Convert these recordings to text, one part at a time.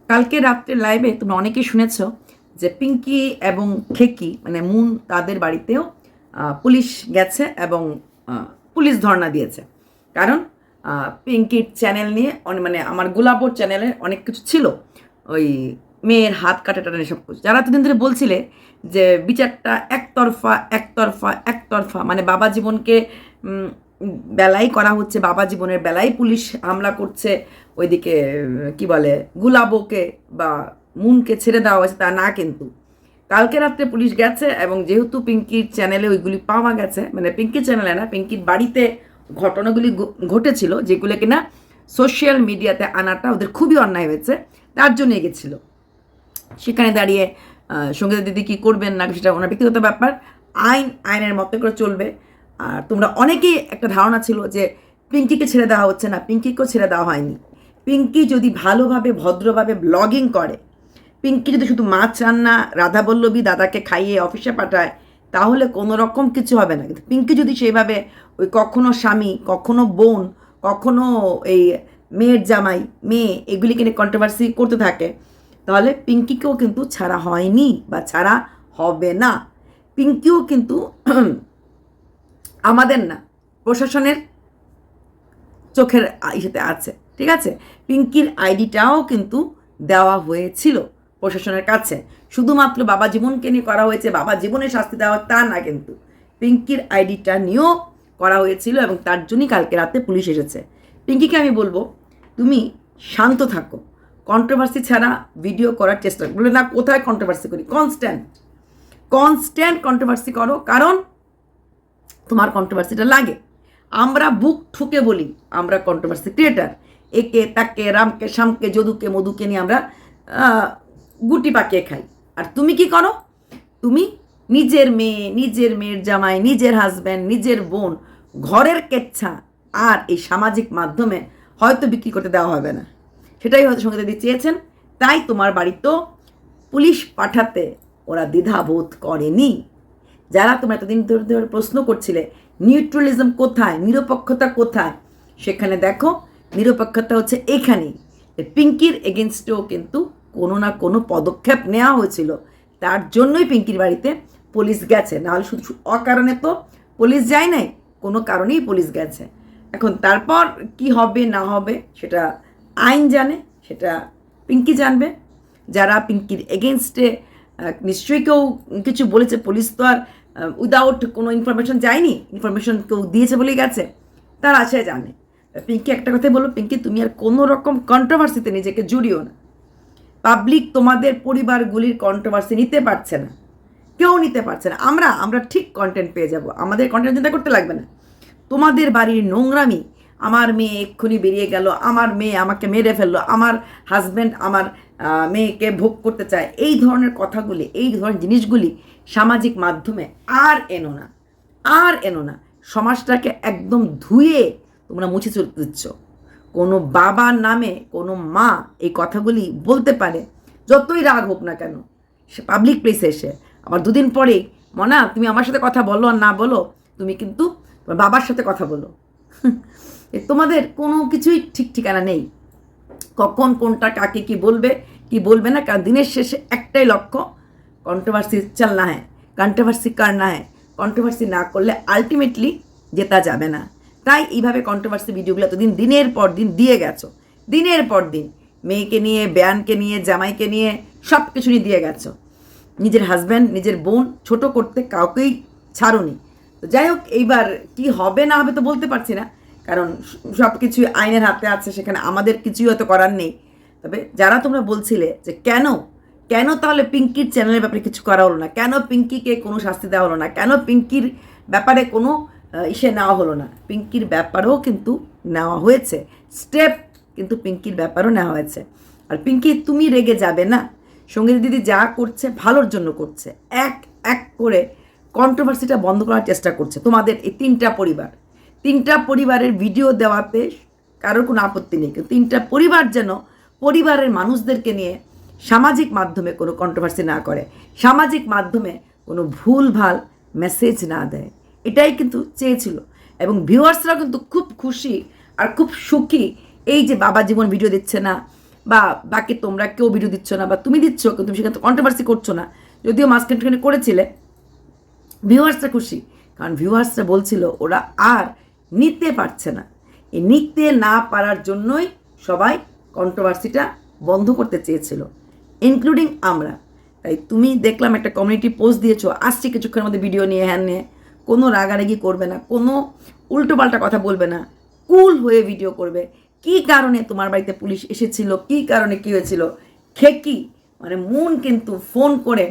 কালকে রাত্রে লাইভে তোমরা অনেকেই শুনেছ যে পিঙ্কি এবং খেকি মানে মুন তাদের বাড়িতেও পুলিশ গেছে এবং পুলিশ ধর্ণা দিয়েছে। কারণ পিঙ্কির চ্যানেল নিয়ে মানে আমার গোলাপোর চ্যানেলে অনেক কিছু ছিল, ওই মেয়ের হাত কাটা টাটা এসব কিছু। যারা এতদিন ধরে বলছিলে যে বিচারটা একতরফা একতরফা একতরফা, মানে বাবা জীবনকে বেলাই করা হচ্ছে, বাবা জীবনের বেলাই পুলিশ হামলা করছে, ওইদিকে কি বলে গুলাবোকে বা মুনকে ছেড়ে দেওয়া হয়েছে, তা না। কিন্তু কালকে রাত্রে পুলিশ গেছে এবং যেহেতু পিঙ্কির চ্যানেলে ওইগুলি পাওয়া গেছে, মানে পিঙ্কির চ্যানেলে না, পিঙ্কির বাড়িতে ঘটনাগুলি ঘটেছিল, যেগুলো কিনা সোশ্যাল মিডিয়াতে আনাটা ওদের খুবই অন্যায় হয়েছে, তার জন্য গেছিল। সেখানে দাঁড়িয়ে সঙ্গীতা দিদি কী করবেন না সেটা ওনার ব্যক্তিগত ব্যাপার, আইনের মতো করে চলবে। আর তোমরা অনেকেই একটা ধারণা ছিল যে পিঙ্কিকে ছেড়ে দেওয়া হচ্ছে না, পিঙ্কিকেও ছেড়ে দেওয়া হয়নি। পিঙ্কি যদি ভালোভাবে ভদ্রভাবে ব্লগিং করে, পিঙ্কি যদি শুধু মাছ রান্না রাধাবল্লভী দাদাকে খাইয়ে অফিসে পাঠায়, তাহলে কোনো রকম কিছু হবে না। কিন্তু পিঙ্কি যদি সেইভাবে ওই কখনো স্বামী, কখনো বোন, কখনো এই মেয়ের জামাই, মেয়ে, এগুলিকে নিয়ে কন্ট্রোভার্সি করতে থাকে, তাহলে পিঙ্কিকেও কিন্তু ছাড়া হয়নি বা ছাড়া হবে না। পিঙ্কিও কিন্তু আমাদের না, প্রশাসনের চোখের ইসেতে আছে, ঠিক আছে? পিঙ্কির আইডিটাও কিন্তু দেওয়া হয়েছিল প্রশাসনের কাছে। শুধুমাত্র বাবা জীবনকে নিয়ে করা হয়েছে, বাবা জীবনের শাস্তি দেওয়া তা না, কিন্তু পিঙ্কির আইডিটা নিয়েও করা হয়েছিল এবং তার জন্যই কালকে রাতে পুলিশ এসেছে। পিঙ্কিকে আমি বলবো, তুমি শান্ত থাকো, কন্ট্রোভার্সি ছাড়া ভিডিও করার চেষ্টা করো। বলে না, কোথায় কন্ট্রোভার্সি করি? কনস্ট্যান্ট কন্ট্রোভার্সি করো, কারণ তোমার কন্ট্রোভার্সিটা লাগে। আমরা বুক ঠুকে বলি আমরা কন্ট্রোভার্সি ক্রিয়েটার, একে তাকে রামকে শামকে যদুকে মধুকে নিয়ে আমরা গুটি পাকিয়ে খাই। আর তুমি কি করো? তুমি নিজের মেয়ে, নিজের মেয়ের জামাই, নিজের হাজব্যান্ড, নিজের বোন, ঘরের কেচ্ছা আর এই সামাজিক মাধ্যমে হয়তো বিক্রি করতে দেওয়া হবে না, সেটাই হয়তো সঙ্গীতা দিদি চেয়েছেন। তাই তোমার বাড়িতেও পুলিশ পাঠাতে ওরা দ্বিধাবোধ করেনি। যারা তোমরা এতদিন ধরে প্রশ্ন করছিলে নিউট্রালিজম কোথায়, নিরপেক্ষতা কোথায়, সেখানে দেখো নিরপেক্ষতা হচ্ছে এখানেই। পিঙ্কির এগেনস্টেও কিন্তু কোনো না কোনো পদক্ষেপ নেওয়া হয়েছিল, তার জন্যই পিঙ্কির বাড়িতে পুলিশ গেছে। নাহলে শুধু অকারণে তো পুলিশ যায় নাই, কোনো কারণেই পুলিশ গেছে। এখন তারপর কি হবে না হবে সেটা আইন জানে, সেটা পিঙ্কি জানবে। যারা পিঙ্কির এগেনস্টে নিশ্চয়ই কেউ কিছু বলেছে, পুলিশ তো আর উইদাউট কোনো ইনফরমেশন যায়নি, ইনফরমেশন কেউ দিয়েছে বলেই গেছে, তার আছে জানে। পিঙ্কি একটা কথাই বলো, পিঙ্কি তুমি আর কোনো রকম কন্ট্রোভার্সিতে নিজেকে জড়িও না। পাবলিক তোমাদের পরিবারগুলির কন্ট্রোভার্সি নিতে পারছে না, কেউ নিতে পারছে না। আমরা ঠিক কন্টেন্ট পেয়ে যাব, আমাদের কন্টেন্ট চিন্তা করতে লাগবে না। তোমাদের বাড়ির নোংরামি, আমার মেয়ে এক্ষুনি বেরিয়ে গেল, আমার মেয়ে আমাকে মেরে ফেললো, আমার হাজব্যান্ড আমার মেয়েকে ভোগ করতে চায়, এই ধরনের কথাগুলি, এই ধরনের জিনিসগুলি সামাজিক মাধ্যমে আর এনো না, আর এনো না। সমাজটাকে একদম ধুয়ে তোমরা মুছে চলতে দিচ্ছ। কোনো বাবার নামে কোনো মা এই কথাগুলি বলতে পারে, যতই রাগ হোক না কেন, সে পাবলিক প্লেসে এসে। আবার দুদিন পরেই মনা তুমি আমার সাথে কথা বলো আর না বলো, তুমি কিন্তু তোমার বাবার সাথে কথা বলো। তোমাদের কোনো কিছুই ঠিক ঠিকানা নেই, কখন কোনটা কাকে কি বলবে কি বলবে না। কারণ দিনের শেষে একটাই লক্ষ্য, কন্ট্রোভার্সি চলনা হ্যাঁ, কন্ট্রোভার্সি করনা হ্যাঁ। কন্ট্রোভার্সি না করলে আলটিমেটলি জেতা যাবে না। তাই এইভাবে কন্ট্রোভার্সি ভিডিওগুলো এতদিন দিনের পর দিন দিয়ে গেছো, দিনের পর দিন মেয়েকে নিয়ে, বেয়ানকে নিয়ে, জামাইকে নিয়ে, সব কিছু নিয়ে দিয়ে গেছো। নিজের হাজব্যান্ড, নিজের বোন ছোট করতে কাউকেই ছাড়োনি। তো যাই হোক, এইবার কি হবে না হবে তো বলতে পারছি না, কারণ সব কিছুই আইনের হাতে আছে, সেখানে আমাদের কিছুই হয়তো করার নেই। তবে যারা তোমরা বলছিলে যে কেন কেন তাহলে পিঙ্কির চ্যানেলের ব্যাপারে কিছু করা হলো না, কেন পিঙ্কিকে কোনো শাস্তি দেওয়া হলো না, কেন পিঙ্কির ব্যাপারে কোনো ইসে নেওয়া হলো না, পিঙ্কির ব্যাপারেও কিন্তু নেওয়া হয়েছে স্টেপ, কিন্তু পিঙ্কির ব্যাপারও নেওয়া হয়েছে। আর পিঙ্কি তুমি রেগে যাবে না, সঙ্গীতা দিদি যা করছে ভালোর জন্য করছে, এক এক করে কন্ট্রোভার্সিটা বন্ধ করার চেষ্টা করছে। তোমাদের এই তিনটা পরিবারের ভিডিও দেওয়াতে কারোর কোনো আপত্তি নেই, কিন্তু তিনটা পরিবার যেন পরিবারের মানুষদেরকে নিয়ে সামাজিক মাধ্যমে কোনো কন্ট্রোভার্সি না করে, সামাজিক মাধ্যমে কোনো ভুলভাল মেসেজ না দেয়, এটাই কিন্তু চেয়েছিল। এবং ভিউয়ার্সরা কিন্তু খুব খুশি আর খুব সুখী, এই যে বাবা জীবন ভিডিও দিচ্ছে না, বা বাকি তোমরা কেউ ভিডিও দিচ্ছ না, বা তুমি দিচ্ছ কিন্তু তুমি সেখানে কন্ট্রোভার্সি করছো না, যদিও মাঝখানে করেছিলে, ভিউয়ার্সরা খুশি, কারণ ভিউয়ার্সরা বলছিল ওরা আর নিতে পারছে না। এই নিতে না পারার জন্যই সবাই কন্ট্রোভার্সিটা বন্ধ করতে চেয়েছিল, ইনক্লুডিং আমরা। তাই তুমি দেখলাম একটা কমিউনিটি পোস্ট দিয়েছো, আসছি কিছুক্ষণের মধ্যে ভিডিও নিয়ে, হ্যান নিয়ে, কোনো রাগারাগি করবে না, কোনো উল্টোপাল্টা কথা বলবে না, কুল হয়ে ভিডিও করবে। কি কারণে তোমার বাড়িতে পুলিশ এসেছিল, কি কারণে কী হয়েছিল, খেকি মানে মুন কিন্তু ফোন করে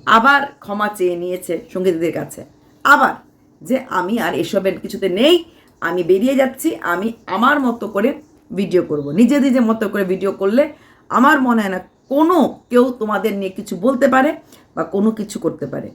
আবার ক্ষমা চেয়ে নিয়েছে সঙ্গীতদের কাছে, আবার যে আমি আর এসবের কিছুতে নেই, আমি বেরিয়ে যাচ্ছি, আমি আমার মতো করে ভিডিও করব। নিজের মতো করে ভিডিও করলে আমার মনে হয় না কোনো কেউ তোমাদের নিয়ে কিছু বলতে পারে বা কোনো কিছু করতে পারে।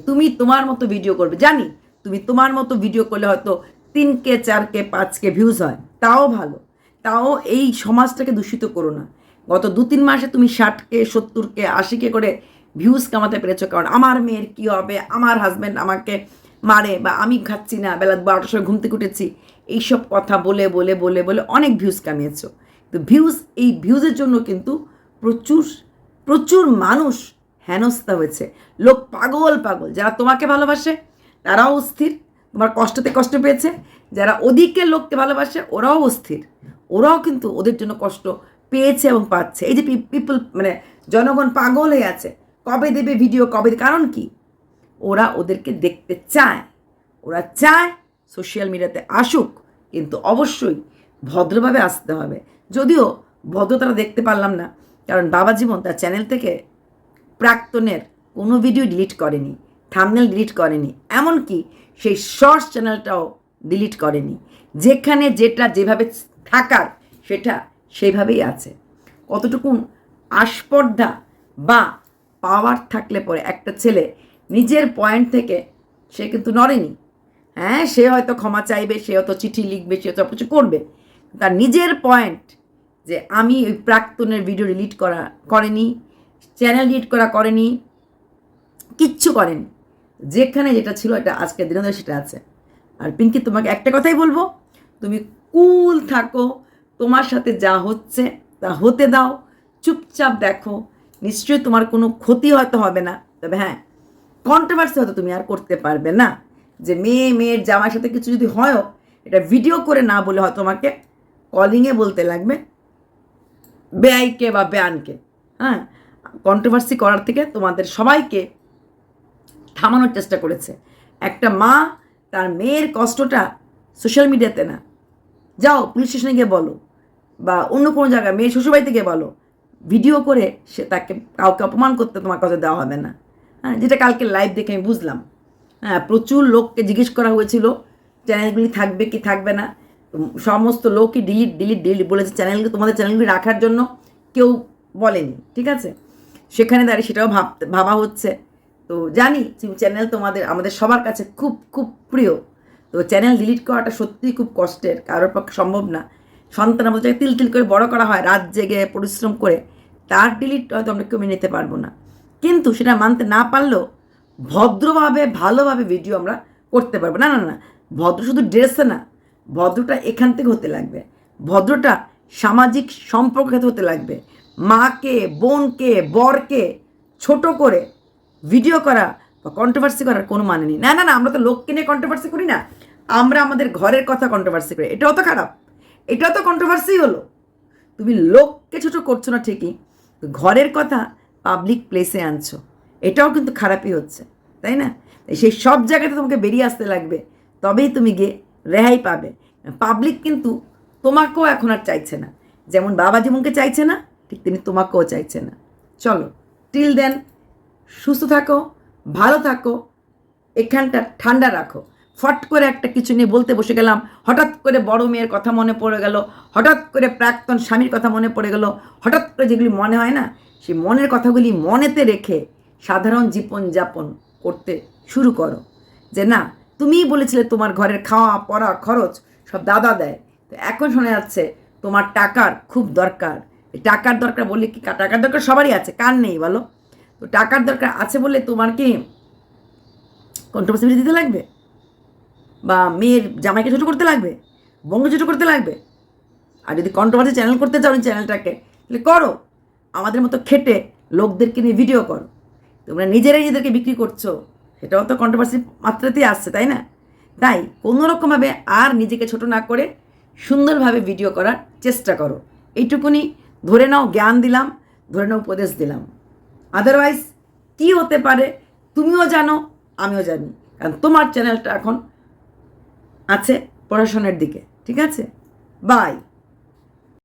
তুমি তোমার মতো ভিডিও করবে, জানি তুমি তোমার মতো ভিডিও করলে হয়তো 3K 4K 5K ভিউজ হয়, তাও ভালো, তাও এই সমাজটাকে দূষিত করো না। গত 2-3 মাসে তুমি 60K 70K 80K করে ভিউজ কামাতে পেরেছো, কারণ আমার মেয়ের কী হবে, আমার হাজব্যান্ড আমাকে মারে, বা আমি খাচ্ছি না, বেলা 12টার সময় ঘুম থেকে উঠেছি, এইসব কথা বলে বলে বলে বলে অনেক ভিউজ কামিয়েছো। তো এই ভিউজের জন্য কিন্তু প্রচুর প্রচুর মানুষ হেনস্থা হয়েছে, লোক পাগল পাগল। যারা তোমাকে ভালোবাসে তারাও অস্থির, তোমার কষ্টতে কষ্ট পেয়েছে, যারা ওদিকে লোককে ভালোবাসে ওরাও অস্থির, ওরাও কিন্তু ওদের জন্য কষ্ট পেয়েছে এবং পাচ্ছে। এই যে পিপল মানে জনগণ পাগল হয়ে আছে, কবে দেবে ভিডিও, কবে, কারণ কি ওরা ওদেরকে দেখতে চায়, ওরা চায় সোশ্যাল মিডিয়াতে আসুক, কিন্তু অবশ্যই ভদ্রভাবে আসতে হবে। যদিও ভদ্রতাটা দেখতে পারলাম না, কারণ বাবা জীবন তার চ্যানেল থেকে প্রাক্তনের কোনো ভিডিও ডিলিট করেনি, থাম্বনেল ডিলিট করেনি, এমনকি সেই শর্টস চ্যানেলটাও ডিলিট করেনি। যেখানে যেটা যেভাবে থাকার সেটা সেইভাবেই আছে। কতটুকুন আস্পর্ধা বা পাওয়ার থাকলে পরে একটা ছেলে নিজের পয়েন্ট থেকে সে কিন্তু নড়েনি। হ্যাঁ, সে হয়তো ক্ষমা চাইবে, সে হয়তো চিঠি লিখবে, সে সব কিছু করবে, তার নিজের পয়েন্ট যে আমি ওই প্রাক্তনের ভিডিও ডিলিট করেনি, চ্যানেল ডিলিট করেনি, কিচ্ছু করেনি। যেখানে যেটা ছিল এটা আজকের দিনে ধরে সেটা আছে। আর পিঙ্কি, তোমাকে একটা কথাই বলবো, তুমি কুল থাকো, তোমার সাথে যা হচ্ছে তা হতে দাও, চুপচাপ দেখো, নিশ্চয়ই তোমার কোনো ক্ষতি হয়তো হবে না। তবে হ্যাঁ, কন্ট্রোভার্সি হয়তো তুমি আর করতে পারবে না, যে মেয়ের জামাইয়ের সাথে কিছু যদি হয়ও এটা ভিডিও করে না বলে হয়তো তোমাকে কলিংয়ে বলতে লাগবে বেআইকে বা বেআনকে। হ্যাঁ, কন্ট্রোভার্সি করার থেকে তোমাদের সবাইকে থামানোর চেষ্টা করেছে। একটা মা তার মেয়ের কষ্টটা সোশ্যাল মিডিয়াতে না, যাও পুলিশ স্টেশনে গিয়ে বলো, বা অন্য কোনো জায়গায় মেয়ের শ্বশুরবাড়িতে গিয়ে বলো, ভিডিও করে সে তাকে কাউকে অপমান করতে তোমার কাছে দেওয়া হবে না। হ্যাঁ, যেটা কালকে লাইভ দেখে আমি বুঝলাম। হ্যাঁ, প্রচুর লোককে জিজ্ঞেস করা হয়েছিল চ্যানেলগুলি থাকবে কি থাকবে না, সমস্ত লোকই ডিলিট বলেছে। চ্যানেলগুলি, তোমাদের চ্যানেলগুলি রাখার জন্য কেউ বলেনি, ঠিক আছে, সেখানে দাঁড়িয়ে সেটাও ভাবা হচ্ছে। তো জানি চ্যানেল আমাদের সবার কাছে খুব খুব প্রিয়, তো চ্যানেল ডিলিট করাটা সত্যিই খুব কষ্টের, কারোর পক্ষে সম্ভব না। সন্তানের মতো তিল করে বড় করা হয়, রাত জেগে পরিশ্রম করে, তার ডিলিট হয়তো আমরা কেউ মেনে নিতে পারবো না। কিন্তু সেটা মানতে না পারলেও ভদ্রভাবে ভালোভাবে ভিডিও আমরা করতে পারবো। না না না, ভদ্র শুধু ড্রেসে না, ভদ্রটা এখান থেকে হতে লাগবে, ভদ্রটা সামাজিক সম্পর্ক হতে লাগবে। মাকে, বোনকে, বরকে ছোট করে ভিডিও করা বা কন্ট্রোভার্সি করার কোনো মানে নেই। না না না, আমরা তো লোককে নিয়ে কন্ট্রোভার্সি করি না, আমরা আমাদের ঘরের কথা কন্ট্রোভার্সি করি, এটাও তো খারাপ, এটাও তো কন্ট্রোভার্সি হলো। তুমি লোককে ছোট করছো না ঠিকই, ঘরের কথা পাবলিক প্লেসে আনছো, এটাও কিন্তু খারাপই হচ্ছে, তাই না? সেই সব জায়গাতে তোমাকে বেরিয়ে আসতে লাগবে, তবেই তুমি গিয়ে রেহাই পাবে। পাবলিক কিন্তু তোমাকেও এখন আর চাইছে না, যেমন বাবা জীবনকে চাইছে না, ঠিক তিনি তোমাকেও চাইছে না। চলো, টিল দেন সুস্থ থাকো, ভালো থাকো, এখানটা ঠান্ডা রাখো। ফট করে একটা কিছু নিয়ে বলতে বসে গেলাম, হঠাৎ করে বড় মেয়ের কথা মনে পড়ে গেল, হঠাৎ করে প্রাক্তন স্বামীর কথা মনে পড়ে গেল, হঠাৎ করে যেগুলি মনে হয় না, সেই মনের কথাগুলি মনেতে রেখে সাধারণ জীবনযাপন করতে শুরু করো। যে না, তুমিই বলেছিলে তোমার ঘরের খাওয়া পড়া খরচ সব দাদা দেয়, তো এখন শোনা যাচ্ছে তোমার টাকার খুব দরকার। টাকার দরকার বললে কি, টাকার দরকার সবারই আছে, কার নেই বলো? তো টাকার দরকার আছে বলে তোমার কি কন্ট্রোভার্সি দিতে লাগবে, বা মেয়ের জামাইকে ছোটো করতে লাগবে, বোনকে ছোটো করতে লাগবে? আর যদি কন্ট্রোভার্সি চ্যানেল করতে চাও, চ্যানেলটাকে তাহলে করো, আমাদের মতো খেটে লোকদেরকে নিয়ে ভিডিও করো। তোমরা নিজেরাই নিজেদেরকে বিক্রি করছো, সেটাও তো কন্ট্রোভার্সি মাত্রাতেই আসছে, তাই না? তাই কোনোরকমভাবে আর নিজেকে ছোট না করে সুন্দরভাবে ভিডিও করার চেষ্টা করো। এইটুকুনি ধরে নাও, জ্ঞান দিলাম, ধরে নাও উপদেশ দিলাম। আদারওয়াইজ কী হতে পারে তুমিও জানো, আমিও জানি, কারণ তোমার চ্যানেলটা এখন আছে পড়াশোনার দিকে। ঠিক আছে, বাই।